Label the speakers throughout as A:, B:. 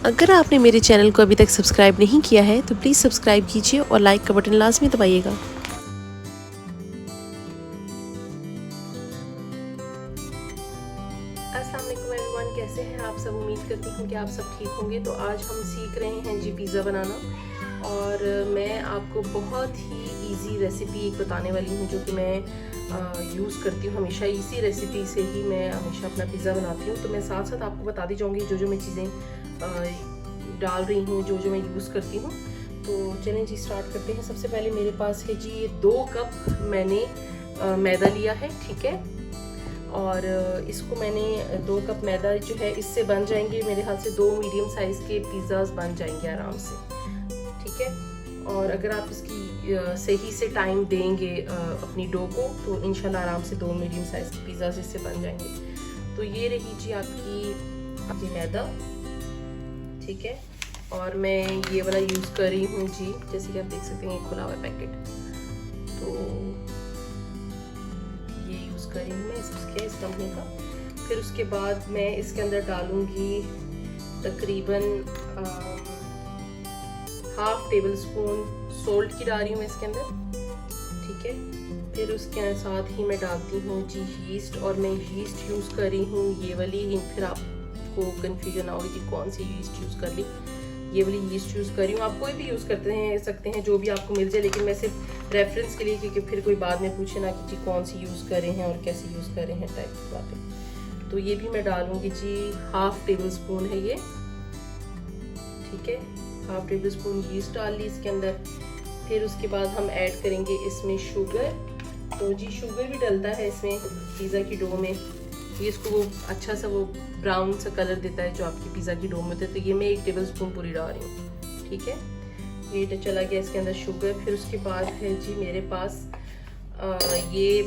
A: अगर आपने मेरे चैनल को अभी तक सब्सक्राइब नहीं किया है तो प्लीज़ सब्सक्राइब कीजिए और लाइक का बटन लाजमी दबाइएगा। अस्सलाम वालेकुम एवरीवन, कैसे हैं आप सब। उम्मीद करती हूँ कि आप सब ठीक होंगे। तो आज हम सीख रहे हैं जी पिज़्ज़ा बनाना, और मैं आपको बहुत ही इजी रेसिपी एक बताने वाली हूँ जो कि मैं यूज़ करती हूँ हमेशा। इसी रेसिपी से ही मैं हमेशा अपना पिज़्ज़ा बनाती हूँ। तो मैं साथ साथ आपको बताती जाऊँगी जो जो मैं चीज़ें डाल रही हूँ, जो जो मैं यूज़ करती हूँ। तो चलें जी स्टार्ट करते हैं। सबसे पहले मेरे पास है जी 2 कप मैंने मैदा लिया है, ठीक है। और इसको मैंने 2 कप मैदा जो है इससे बन जाएंगे मेरे हाथ से 2 मीडियम साइज़ के पिज़्ज़ाज बन जाएंगे आराम से, ठीक है। और अगर आप इसकी सही से टाइम देंगे अपनी डो को तो इंशाल्लाह आराम से 2 मीडियम साइज़ के पिज़्ज़ाज इससे बन जाएंगे। तो ये रही जी आपकी मैदा, ठीक है। और मैं ये वाला यूज़ कर रही हूँ जी, जैसे कि आप देख सकते हैं खुला हुआ पैकेट। तो ये यूज़ कर रही हूँ मैं इस कंपनी का। फिर उसके बाद मैं इसके अंदर डालूँगी तकरीबन हाफ टेबल स्पून सोल्ट की डाल रही हूँ इसके अंदर, ठीक है। फिर उसके साथ ही मैं डालती हूँ जी यीस्ट, और मैं यीस्ट यूज़ कर रही हूँ ये वाली। फिर आपको कन्फ्यूजन ना होगी कि कौन सी यीस्ट यूज़ कर ली। ये वाली यीस्ट यूज़ कर रही हूँ। आप कोई भी यूज़ करते सकते हैं जो भी आपको मिल जाए, लेकिन मैं सिर्फ रेफरेंस के लिए, क्योंकि फिर कोई बाद में पूछे ना कि जी कौन सी यूज़ कर रहे हैं और कैसे यूज़ कर रहे हैं टाइप की बातें। तो ये भी मैं डालूँगी जी हाफ टेबल स्पून है ये, ठीक है। हाफ टेबल स्पून यीस्ट डाल ली इसके अंदर। फिर उसके बाद हम ऐड करेंगे इसमें शुगर। तो जी शुगर भी डलता है इसमें पिज़्ज़ा की डो में, ये इसको वो अच्छा सा वो ब्राउन सा कलर देता है जो आपकी पिज़्ज़ा की डो में होता है। तो ये मैं 1 टेबल स्पून पूरी डाल रही हूँ, ठीक है। ये तो चला गया इसके अंदर शुगर। फिर उसके बाद है जी मेरे पास ये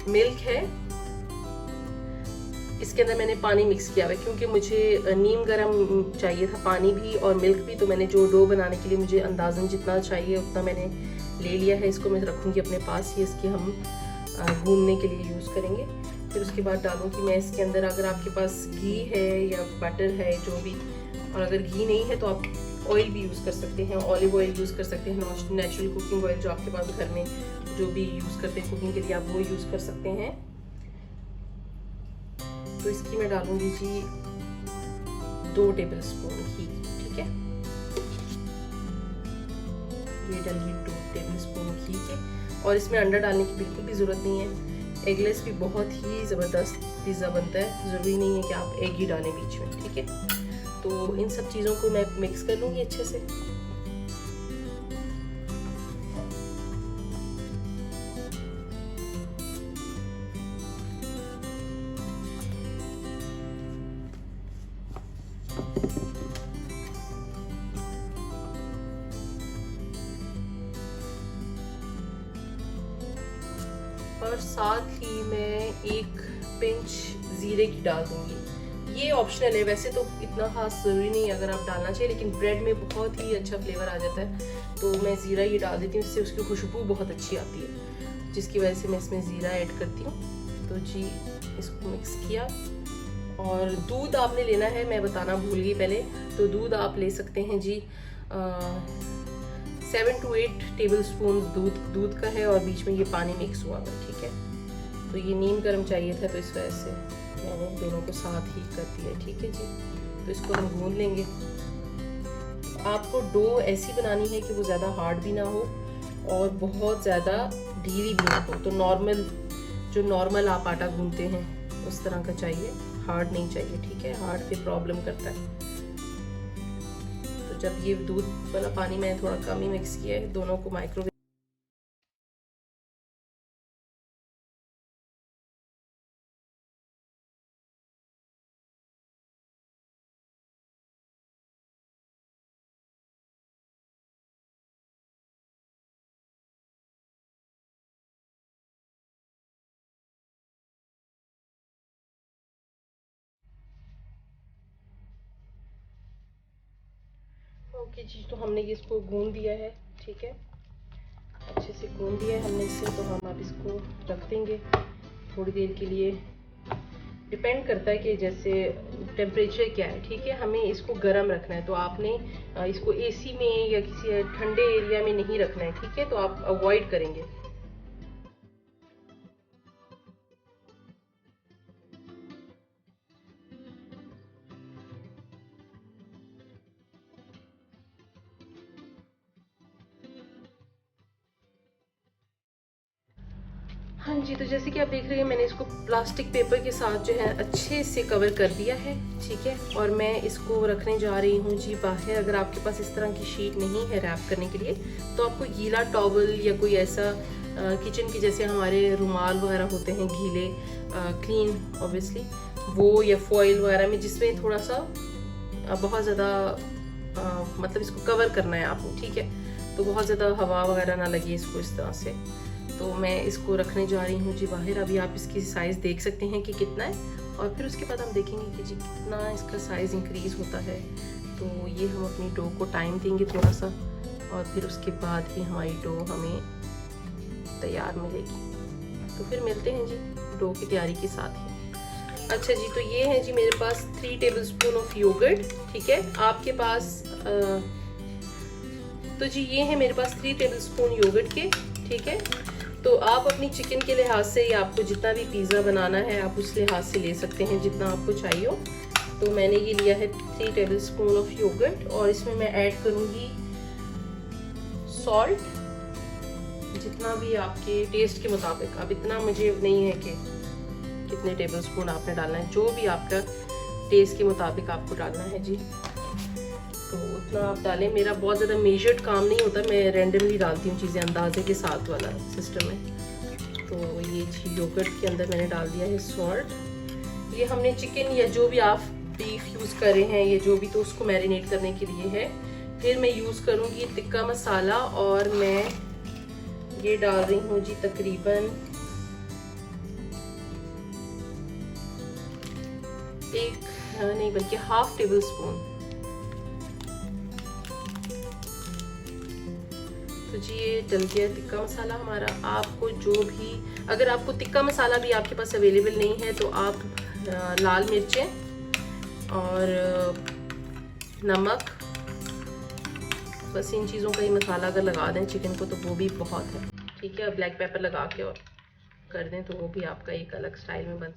A: मिल्क है। इसके अंदर मैंने पानी मिक्स किया हुआ है क्योंकि मुझे नीम गर्म चाहिए था, पानी भी और मिल्क भी। तो मैंने जो डो बनाने के लिए मुझे अंदाज़न जितना चाहिए उतना मैंने ले लिया है। इसको मैं रखूँगी अपने पास ही, इसकी हम गूंदने के लिए यूज़ करेंगे। फिर उसके बाद डालूँगी मैं इसके अंदर, अगर आपके पास घी है या बटर है जो भी, और अगर घी नहीं है तो आप ऑयल भी यूज़ कर सकते हैं, ऑलिव ऑयल यूज़ कर सकते हैं, नेचुरल कुकिंग ऑयल जो आपके पास घर में जो भी यूज़ करते हैं कुकिंग के लिए आप वो यूज़ कर सकते हैं। तो इसकी मैं डालूंगी जी 2 टेबल स्पून घी, ठीक है। ये डालिए 2 टेबल स्पून घी के। और इसमें अंडा डालने की बिल्कुल भी ज़रूरत नहीं है। एगलेस भी बहुत ही ज़बरदस्त पिज़्ज़ा बनता है, ज़रूरी नहीं है कि आप एग ही डालें बीच में, ठीक है। तो इन सब चीज़ों को मैं मिक्स कर लूँगी अच्छे से। और साथ ही मैं 1 पिंच ज़ीरे की डाल दूँगी। ये ऑप्शनल है, वैसे तो इतना खास ज़रूरी नहीं है अगर आप डालना चाहिए, लेकिन ब्रेड में बहुत ही अच्छा फ्लेवर आ जाता है तो मैं ज़ीरा ये डाल देती हूँ। इससे उसकी खुशबू बहुत अच्छी आती है, जिसकी वजह से मैं इसमें ज़ीरा ऐड करती हूँ। तो जी इसको मिक्स किया। और दूध आपने लेना है, मैं बताना भूल गई पहले। तो दूध आप ले सकते हैं जी 7 to 8 टेबल स्पून दूध का है, और बीच में ये पानी मिक्स हुआ है, ठीक है। तो ये नीम गर्म चाहिए था तो इस वजह से मैंने दोनों को साथ ही कर दिया, ठीक है जी। तो इसको हम गूंद लेंगे। आपको डो ऐसी बनानी है कि वो ज़्यादा हार्ड भी ना हो और बहुत ज़्यादा ढीली भी ना हो। तो नॉर्मल आप आटा गूंदते हैं उस तरह का चाहिए, हार्ड नहीं चाहिए, ठीक है। हार्ड फिर प्रॉब्लम करता है। तो जब ये दूध वाला पानी मैंने थोड़ा कम ही मिक्स किया है, दोनों को माइक्रोवेव ओके जी। तो हमने ये इसको गूंद दिया है, ठीक है। अच्छे से गूंद दिया है हमने इसे। तो हम अब इसको रख देंगे थोड़ी देर के लिए डिपेंड करता है कि जैसे टेम्परेचर क्या है, ठीक है। हमें इसको गर्म रखना है, तो आपने इसको एसी में या किसी ठंडे एरिया में नहीं रखना है, ठीक है। तो आप अवॉइड करेंगे। हाँ जी, तो जैसे कि आप देख रहे हैं मैंने इसको प्लास्टिक पेपर के साथ जो है अच्छे से कवर कर दिया है, ठीक है। और मैं इसको रखने जा रही हूँ जी बाहर। अगर आपके पास इस तरह की शीट नहीं है रैप करने के लिए, तो आपको गीला टॉवल या कोई ऐसा किचन के जैसे हमारे रुमाल वगैरह होते हैं गीले, क्लीन ऑब्वियसली, वो या फॉइल वगैरह में, जिसमें थोड़ा सा बहुत ज़्यादा मतलब इसको कवर करना है आपको, ठीक है। तो बहुत ज़्यादा हवा वगैरह ना लगे इसको इस तरह से। तो मैं इसको रखने जा रही हूँ जी बाहर। अभी आप इसकी साइज़ देख सकते हैं कि कितना है, और फिर उसके बाद हम देखेंगे कि जी कितना इसका साइज़ इंक्रीज़ होता है। तो ये हम अपनी डो को टाइम देंगे थोड़ा सा, और फिर उसके बाद ही हमारी डो हमें तैयार मिलेगी। तो फिर मिलते हैं जी डो की तैयारी के साथ ही। अच्छा जी, तो ये है जी मेरे पास 3 टेबलस्पून ऑफ योगर्ट, ठीक है। आपके पास तो जी ये है मेरे पास 3 टेबलस्पून योगर्ट के, ठीक है। तो आप अपनी चिकन के लिहाज से या आपको जितना भी पिज़्ज़ा बनाना है आप उस लिहाज से ले सकते हैं जितना आपको चाहिए हो। तो मैंने ये लिया है 3 टेबलस्पून ऑफ योगर्ट, और इसमें मैं ऐड करूँगी सॉल्ट, जितना भी आपके टेस्ट के मुताबिक। अब इतना मुझे नहीं है कि कितने टेबलस्पून आपने डालना है, जो भी आपका टेस्ट के मुताबिक आपको डालना है जी, तो उतना आप डालें। मेरा बहुत ज़्यादा मेजर्ड काम नहीं होता, मैं रैंडमली डालती हूँ चीज़ें, अंदाजे के साथ वाला सिस्टम है। तो ये योगर्ट के अंदर मैंने डाल दिया है सॉल्ट। ये हमने चिकन या जो भी आप बीफ यूज़ कर रहे हैं या जो भी, तो उसको मैरिनेट करने के लिए है। फिर मैं यूज़ करूँगी टिक्का मसाला, और मैं ये डाल रही हूँ जी तकरीबन 1 नहीं बल्कि हाफ टेबल स्पून। तो जी ये डल गया टिक्का मसाला हमारा। आपको जो भी, अगर आपको टिक्का मसाला भी आपके पास अवेलेबल नहीं है, तो आप लाल मिर्चें और नमक, बस इन चीज़ों का ही मसाला अगर लगा दें चिकन को तो वो भी बहुत है, ठीक है। ब्लैक पेपर लगा के और कर दें तो वो भी आपका एक अलग स्टाइल में बन।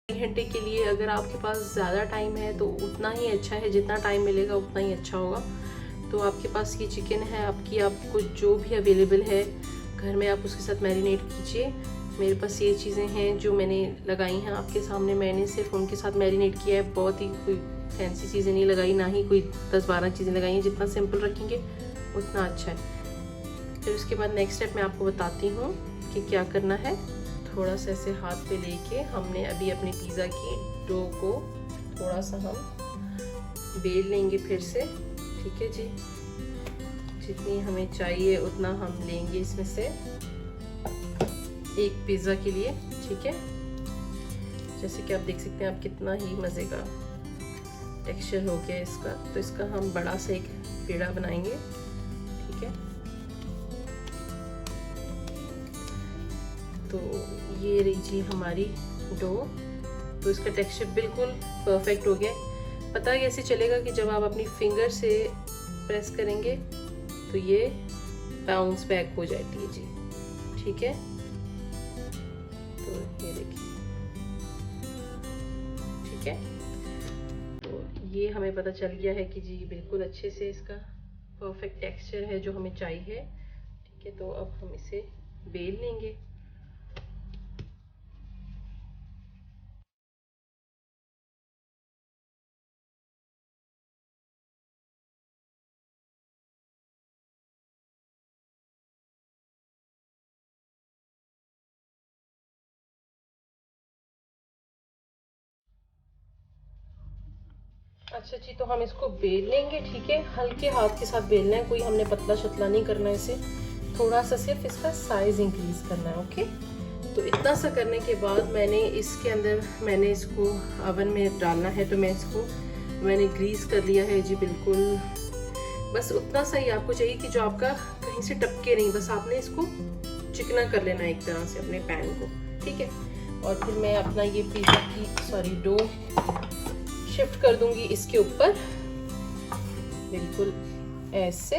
A: घंटे के लिए अगर आपके पास ज़्यादा टाइम है तो उतना ही अच्छा है, जितना टाइम मिलेगा उतना ही अच्छा होगा। तो आपके पास ये चिकन है आपकी, आपको जो भी अवेलेबल है घर में आप उसके साथ मैरिनेट कीजिए। मेरे पास ये चीज़ें हैं जो मैंने लगाई हैं आपके सामने, मैंने सिर्फ उनके साथ मैरिनेट किया है। बहुत ही कोई फैंसी चीज़ें नहीं लगाई, ना ही कोई 10-12 चीज़ें लगाई हैं। जितना सिंपल रखेंगे उतना अच्छा है। फिर उसके बाद नेक्स्ट स्टेप मैं आपको बताती हूँ कि क्या करना है। थोड़ा सा ऐसे हाथ पे लेके हमने अभी अपनी पिज़्ज़ा की डो को थोड़ा सा हम बेल लेंगे फिर से, ठीक है जी। जितनी हमें चाहिए उतना हम लेंगे इसमें से एक पिज़्ज़ा के लिए, ठीक है। जैसे कि आप देख सकते हैं आप कितना ही मज़े का टेक्सचर हो गया इसका। तो इसका हम बड़ा सा एक पेड़ा बनाएंगे, ठीक है। तो ये रही जी हमारी डो। तो इसका टेक्सचर बिल्कुल परफेक्ट हो गया। पता कैसे चलेगा कि जब आप अपनी फिंगर से प्रेस करेंगे तो ये बाउंस बैक हो जाती है जी, ठीक है। तो ये देखिए, ठीक है। तो ये हमें पता चल गया है कि जी बिल्कुल अच्छे से इसका परफेक्ट टेक्सचर है जो हमें चाहिए, ठीक है। तो अब हम इसे बेल लेंगे। अच्छा जी, तो हम इसको बेल लेंगे, ठीक है। हल्के हाथ के साथ बेलना है, कोई हमने पतला शतला नहीं करना है इसे, थोड़ा सा सिर्फ इसका साइज इंक्रीज करना है। ओके, तो इतना सा करने के बाद मैंने इसको ओवन में डालना है, तो मैंने ग्रीस कर लिया है जी बिल्कुल। बस उतना सा ही आपको चाहिए कि जो आपका कहीं से टपके नहीं, बस आपने इसको चिकना कर लेना है एक तरह से अपने पैन को, ठीक है। और फिर मैं अपना ये पिज़्ज़ा की डो शिफ्ट कर दूंगी इसके ऊपर, बिल्कुल ऐसे।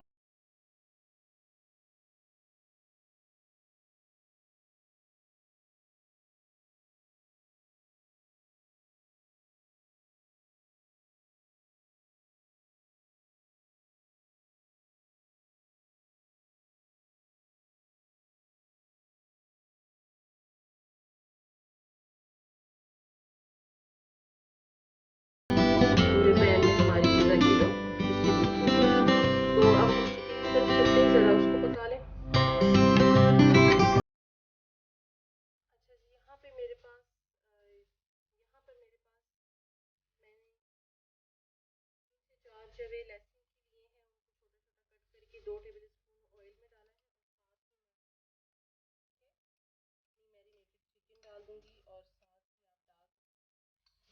A: जवे लहसुन की लिए हैं, उनको छोटा छोटा कट करके 2 टेबल स्पून ऑयल में डाला है, और साथ में मैरिनेटेड चिकन डाल दूंगी, और साथ ही आप डाल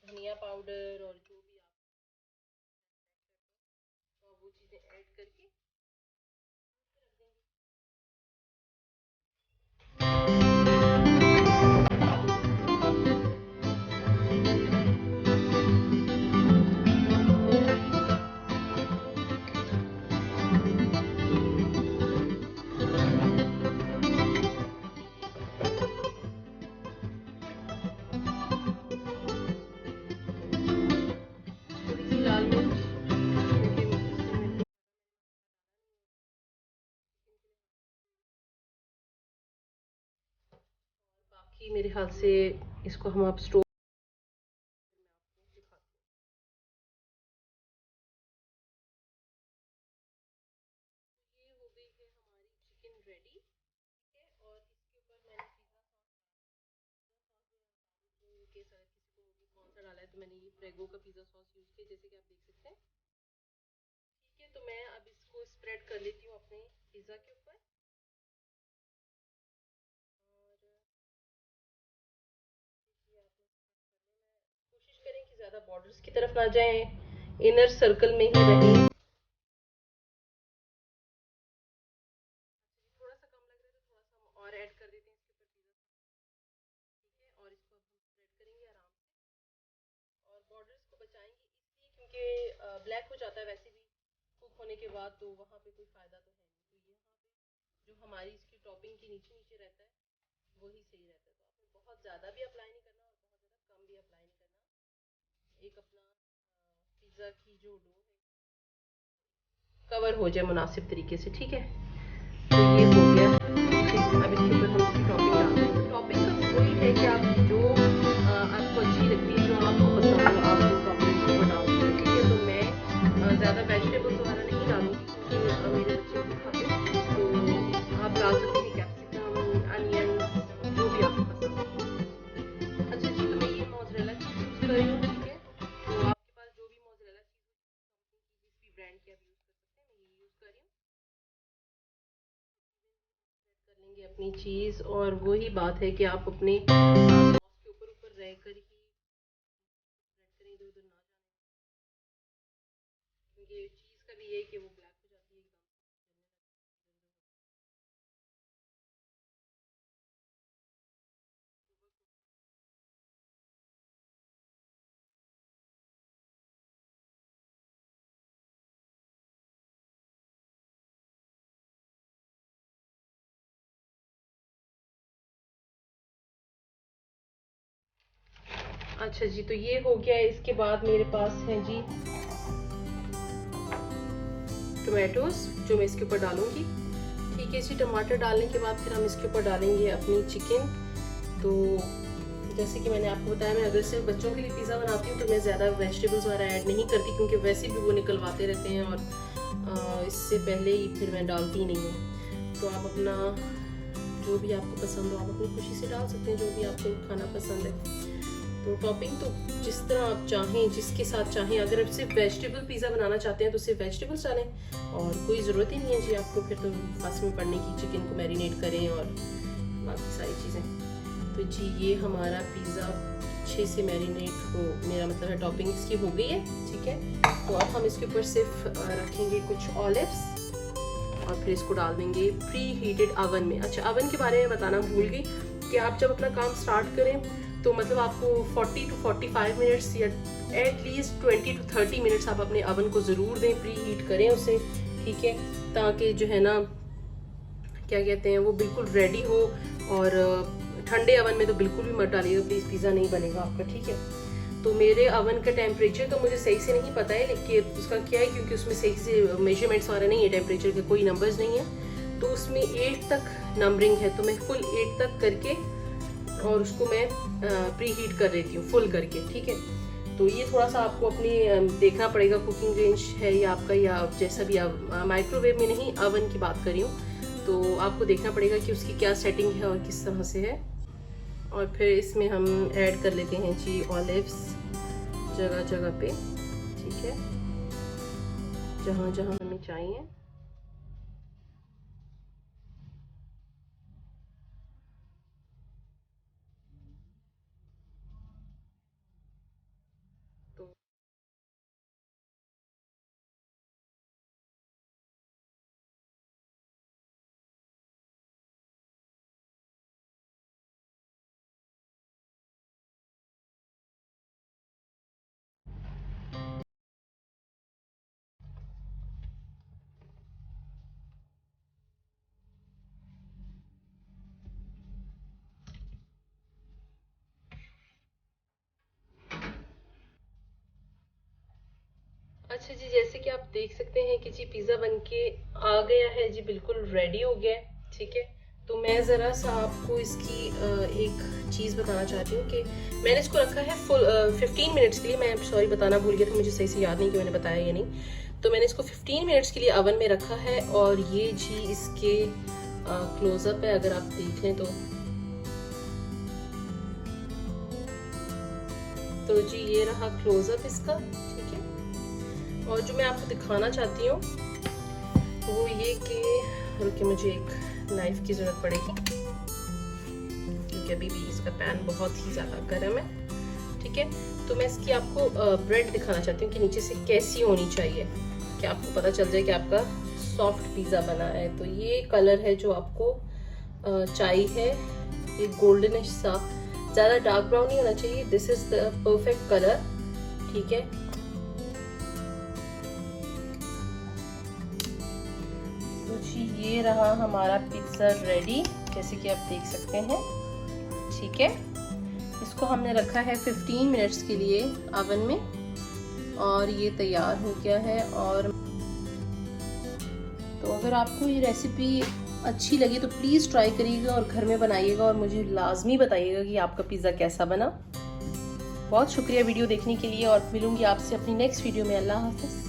A: धनिया पाउडर और जो भी आप तो वो चीज़ें ऐड करके रख देंगे। थोड़ी सी लाल मिर्च, बाकी मेरे हाथ से इसको हम आप स्टोव चिकन रेडी, ठीक है। और इसके ऊपर मैंने पिज़्ज़ा सॉस के साथ, किसी को कौन सा डाला है, तो मैंने ये प्रेगो का पिज़्ज़ा सॉस यूज़ किया, जैसे कि आप देख सकते हैं, ठीक है। तो मैं अब इसको स्प्रेड कर लेती हूँ अपने पिज़्ज़ा के ऊपर, और कोशिश करें कि ज़्यादा बॉर्डर्स की तरफ ना जाएं, इनर सर्कल में ही रहें। थोड़ा सा कम लग रहा है तो थोड़ा सा हम और ऐड कर देते हैं इसके ऊपर पिज़्ज़ा, ठीक है। और इसको अब हम स्प्रेड करेंगे आराम से, और बॉर्डर्स को बचाएंगे इसलिए क्योंकि ब्लैक हो जाता है वैसे भी कुक होने के बाद, तो वहाँ पे कोई फ़ायदा तो है नहीं। तो यहाँ पे जो हमारी इसकी टॉपिंग के नीचे नीचे रहता है वही सही रहता है, तो आपने बहुत ज़्यादा भी अप्लाई नहीं करना और बहुत ज़्यादा कम भी अप्लाई नहीं करना। एक अपना पिज़्ज़ा की जो डो है कवर हो जाए मुनासिब तरीके से, ठीक है। तो ये हो गया, अब इसके ऊपर हम इसकी टॉपिंग डालते हैं। तो टॉपिंग का वही है कि आप जो आपको अच्छी लगती है, जो आपको पसंद हो, आप वो टॉपिंग इसके ऊपर डाल सकते हैं, ठीक है। तो मैं ज़्यादा वेजिटेबल्स वगैरह नहीं डालूंगी क्योंकि मेरे बच्चे भी खाते हैं, तो आप डाल सकते हैं कैप्सिकम, अनियन, जो भी आपको पसंद है। अच्छा जी, तो मैं ये मोज़रेला चीज़ यूज़ कर रही हूँ, ठीक है। तो आपके पास जो भी मोज़रेला चीज़ कंपनी की जिस भी ब्रांड की आप यूज़ कर सकते हैं, मैं ये यूज़ कर रही हूँ। कर लेंगे अपनी चीज़, और वही बात है कि आप अपने सॉस के ऊपर ऊपर रह कर ही स्प्रेड करें, इधर उधर ना जाने, क्योंकि चीज़ का भी ये है कि वो ब्लैक हो जाती है एकदम। अच्छा जी, तो ये हो गया। इसके बाद मेरे पास है जी टोमेटोज, जो मैं इसके ऊपर डालूंगी, ठीक है। इसी टमाटर डालने के बाद फिर हम इसके ऊपर डालेंगे अपनी चिकन। तो जैसे कि मैंने आपको बताया, मैं अगर सिर्फ बच्चों के लिए पिज़्ज़ा बनाती हूँ तो मैं ज़्यादा वेजिटेबल्स वगैरह ऐड नहीं करती, क्योंकि वैसे भी वो निकलवाते रहते हैं, और इससे पहले ही फिर मैं डालती नहीं हूँ। तो आप अपना जो भी आपको पसंद हो आप अपनी खुशी से डाल सकते हैं, जो भी आपको खाना पसंद है। तो टॉपिंग तो जिस तरह आप चाहें, जिसके साथ चाहें। अगर आप सिर्फ वेजिटेबल पिज़्ज़ा बनाना चाहते हैं तो सिर्फ वेजिटेबल्स डालें और कोई ज़रूरत ही नहीं है जी आपको फिर तो फास्ट में पड़ने की, चिकन को मैरिनेट करें और बाकी सारी चीज़ें। तो जी ये हमारा पिज़्ज़ा अच्छे से मैरिनेट हो, मेरा मतलब है टॉपिंग इसकी हो गई है, ठीक है। तो अब हम इसके ऊपर सिर्फ रखेंगे कुछ ऑलिव्स और फिर इसको डाल देंगे प्री हीटेड अवन में। अच्छा, अवन के बारे में बताना भूल गई कि आप जब अपना काम स्टार्ट करें तो मतलब आपको 40 to 45 मिनट्स या एटलीस्ट 20 to 30 मिनट्स आप अपने अवन को ज़रूर दें, प्री हीट करें उसे, ठीक है, ताकि जो है ना क्या कहते हैं वो बिल्कुल रेडी हो। और ठंडे अवन में तो बिल्कुल भी मत डालिएगा प्लीज़, पिज़्ज़ा नहीं बनेगा आपका, ठीक है। तो मेरे अवन का टेम्परेचर तो मुझे सही से नहीं पता है, लेकिन उसका क्या है क्योंकि उसमें सही से मेजरमेंट्स वाला नहीं है, टेम्परेचर के कोई नंबर्स नहीं है, तो उसमें 8 तक नंबरिंग है। तो मैं फुल 8 तक करके और उसको मैं प्री हीट कर देती हूँ फुल करके, ठीक है। तो ये थोड़ा सा आपको अपनी देखना पड़ेगा, कुकिंग रेंज है या आपका या जैसा भी आप, माइक्रोवेव में नहीं अवन की बात कर रही हूँ, तो आपको देखना पड़ेगा कि उसकी क्या सेटिंग है और किस तरह से है। और फिर इसमें हम ऐड कर लेते हैं जी ऑलिव्स जगह जगह पे, ठीक है, जहाँ जहाँ हमें चाहिए। तो अच्छा जी, जैसे कि आप देख सकते हैं कि जी पिज़्ज़ा बनके आ गया है जी, बिल्कुल रेडी हो गया है, ठीक है। तो मैं ज़रा सा आपको इसकी एक चीज़ बताना चाहती हूँ कि मैंने इसको रखा है फुल 15 मिनट्स के लिए। मैं सॉरी बताना भूल गया था, मुझे सही से याद नहीं कि मैंने बताया या नहीं। तो मैंने इसको 15 मिनट्स के लिए अवन में रखा है और ये जी इसके क्लोजअप है, अगर आप देख लें तो जी ये रहा क्लोजअप इसका, ठीक है। और जो मैं आपको दिखाना चाहती हूँ वो ये कि रुकिए, मुझे एक नाइफ की ज़रूरत पड़ेगी क्योंकि अभी भी इसका पैन बहुत ही ज़्यादा गर्म है, ठीक है। तो मैं इसकी आपको ब्रेड दिखाना चाहती हूँ कि नीचे से कैसी होनी चाहिए, कि आपको पता चल जाए कि आपका सॉफ्ट पिज़्ज़ा बना है। तो ये कलर है जो आपको चाहिए, ये गोल्डनिश सा, ज़्यादा डार्क ब्राउन नहीं होना चाहिए। This is the perfect colour, ठीक है। तो जी ये रहा हमारा पिज़्ज़ा रेडी, जैसे कि आप देख सकते हैं, ठीक है। इसको हमने रखा है 15 मिनट्स के लिए अवन में और ये तैयार हो गया है। और तो अगर आपको ये रेसिपी अच्छी लगी तो प्लीज़ ट्राई करिएगा और घर में बनाइएगा और मुझे लाजमी बताइएगा कि आपका पिज़्ज़ा कैसा बना। बहुत शुक्रिया वीडियो देखने के लिए और मिलूंगी आपसे अपनी नेक्स्ट वीडियो में। अल्लाह हाफ़िज़।